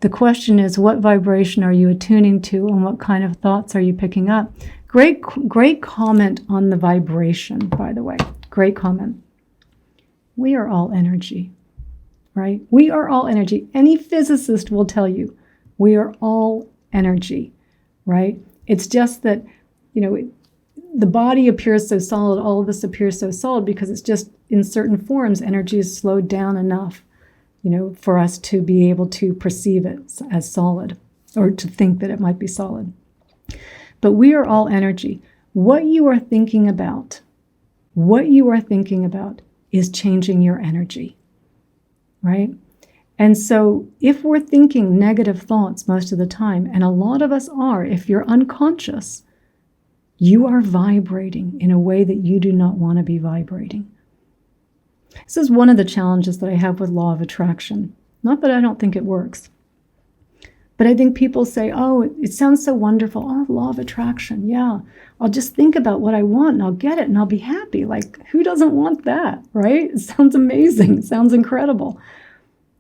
The question is, what vibration are you attuning to, and what kind of thoughts are you picking up? Great comment on the vibration, by the way. Great comment. We are all energy, right? We are all energy. Any physicist will tell you we are all energy, right? It's just that, the body appears so solid, all of this appears so solid because it's just in certain forms, energy is slowed down enough, for us to be able to perceive it as solid or to think that it might be solid. But we are all energy. What you are thinking about is changing your energy, right? And so if we're thinking negative thoughts most of the time, and a lot of us are, if you're unconscious, you are vibrating in a way that you do not want to be vibrating. This is one of the challenges that I have with law of attraction. Not that I don't think it works, but I think people say, oh, it sounds so wonderful. Oh, law of attraction. Yeah, I'll just think about what I want and I'll get it and I'll be happy. Like, who doesn't want that, right? It sounds amazing. It sounds incredible.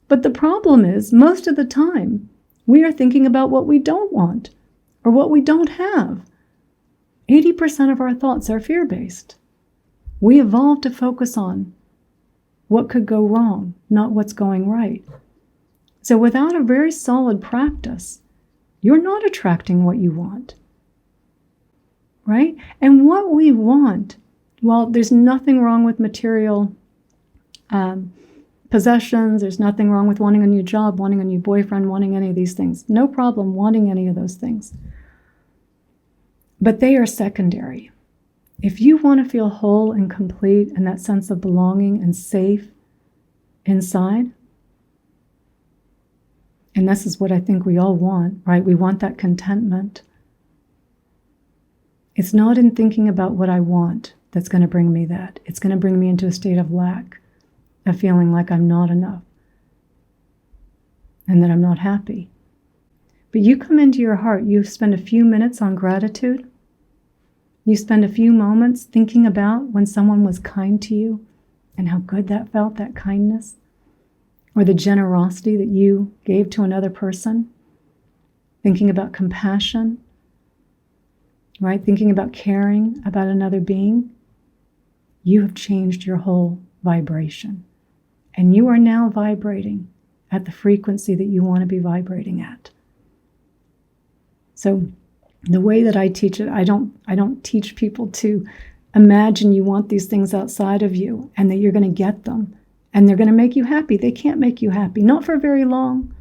But the problem is, most of the time, we are thinking about what we don't want or what we don't have. 80% of our thoughts are fear-based. We evolved to focus on what could go wrong, not what's going right. So without a very solid practice, you're not attracting what you want, right? And what we want, well, there's nothing wrong with material possessions. There's nothing wrong with wanting a new job, wanting a new boyfriend, wanting any of these things. No problem wanting any of those things. But they are secondary. If you want to feel whole and complete and that sense of belonging and safe inside, and this is what I think we all want, right? We want that contentment. It's not in thinking about what I want that's going to bring me that. It's going to bring me into a state of lack, of feeling like I'm not enough and that I'm not happy. But you come into your heart, you spend a few minutes on gratitude. You spend a few moments thinking about when someone was kind to you and how good that felt, that kindness, or the generosity that you gave to another person. Thinking about compassion, right? Thinking about caring about another being. You have changed your whole vibration. And you are now vibrating at the frequency that you want to be vibrating at. So the way that I teach it, I don't teach people to imagine you want these things outside of you and that you're going to get them and they're going to make you happy. They can't make you happy. Not for very long.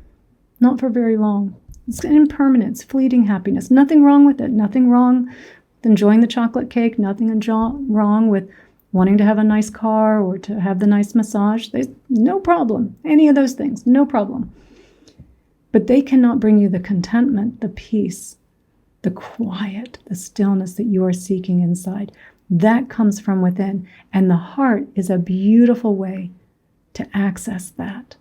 Not for very long. It's impermanence, fleeting happiness. Nothing wrong with it. Nothing wrong with enjoying the chocolate cake. Nothing wrong with wanting to have a nice car or to have the nice massage. There's no problem. Any of those things, no problem. But they cannot bring you the contentment, the peace, the quiet, the stillness that you are seeking inside. That comes from within. And the heart is a beautiful way to access that.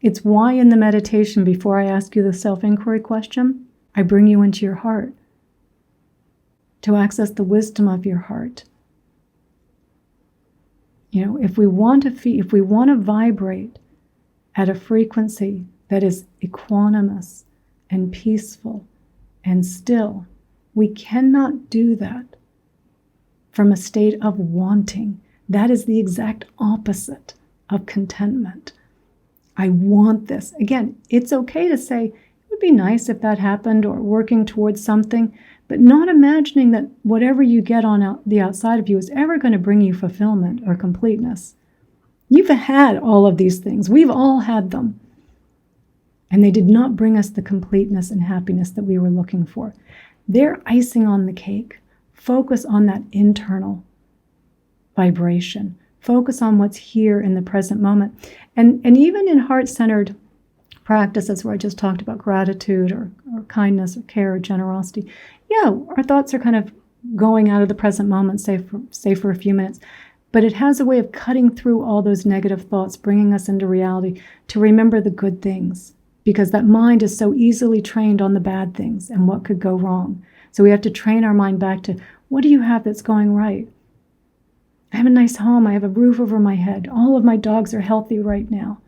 It's why in the meditation, before I ask you the self-inquiry question, I bring you into your heart to access the wisdom of your heart. If we want to vibrate at a frequency that is equanimous and peaceful and still, we cannot do that from a state of wanting. That is the exact opposite of contentment. I want this. Again, it's okay to say, it would be nice if that happened, or working towards something, but not imagining that whatever you get on the outside of you is ever going to bring you fulfillment or completeness. You've had all of these things. We've all had them. And they did not bring us the completeness and happiness that we were looking for. They're icing on the cake. Focus on that internal vibration. Focus on what's here in the present moment. And even in heart-centered practices where I just talked about gratitude or kindness or care or generosity, yeah, our thoughts are kind of going out of the present moment, say for a few minutes. But it has a way of cutting through all those negative thoughts, bringing us into reality to remember the good things, because that mind is so easily trained on the bad things and what could go wrong. So we have to train our mind back to, what do you have that's going right? I have a nice home. I have a roof over my head. All of my dogs are healthy right now.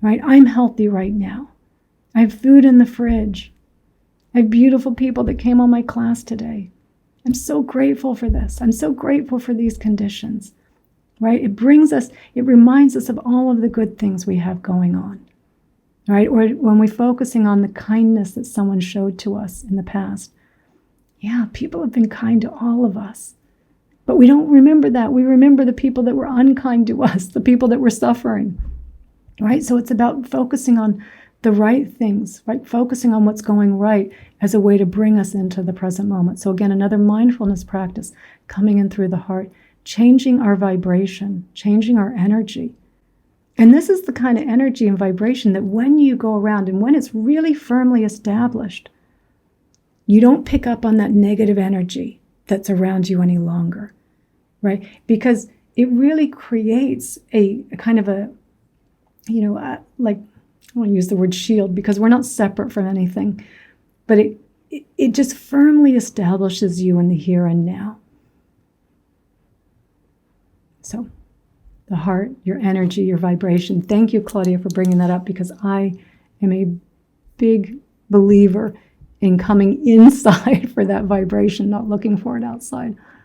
Right? I'm healthy right now. I have food in the fridge. I have beautiful people that came on my class today. I'm so grateful for this. I'm so grateful for these conditions, right? It reminds us of all of the good things we have going on, right? Or when we're focusing on the kindness that someone showed to us in the past. Yeah, people have been kind to all of us. But we don't remember that. We remember the people that were unkind to us, the people that were suffering, right? So it's about focusing on the right things, right? Focusing on what's going right as a way to bring us into the present moment. So again, another mindfulness practice coming in through the heart, changing our vibration, changing our energy. And this is the kind of energy and vibration that when you go around and when it's really firmly established, you don't pick up on that negative energy that's around you any longer, right? Because it really creates a kind of a, like, I want to use the word shield because we're not separate from anything, but it just firmly establishes you in the here and now. So the heart, your energy, your vibration. Thank you, Claudia, for bringing that up because I am a big believer in coming inside for that vibration, not looking for it outside.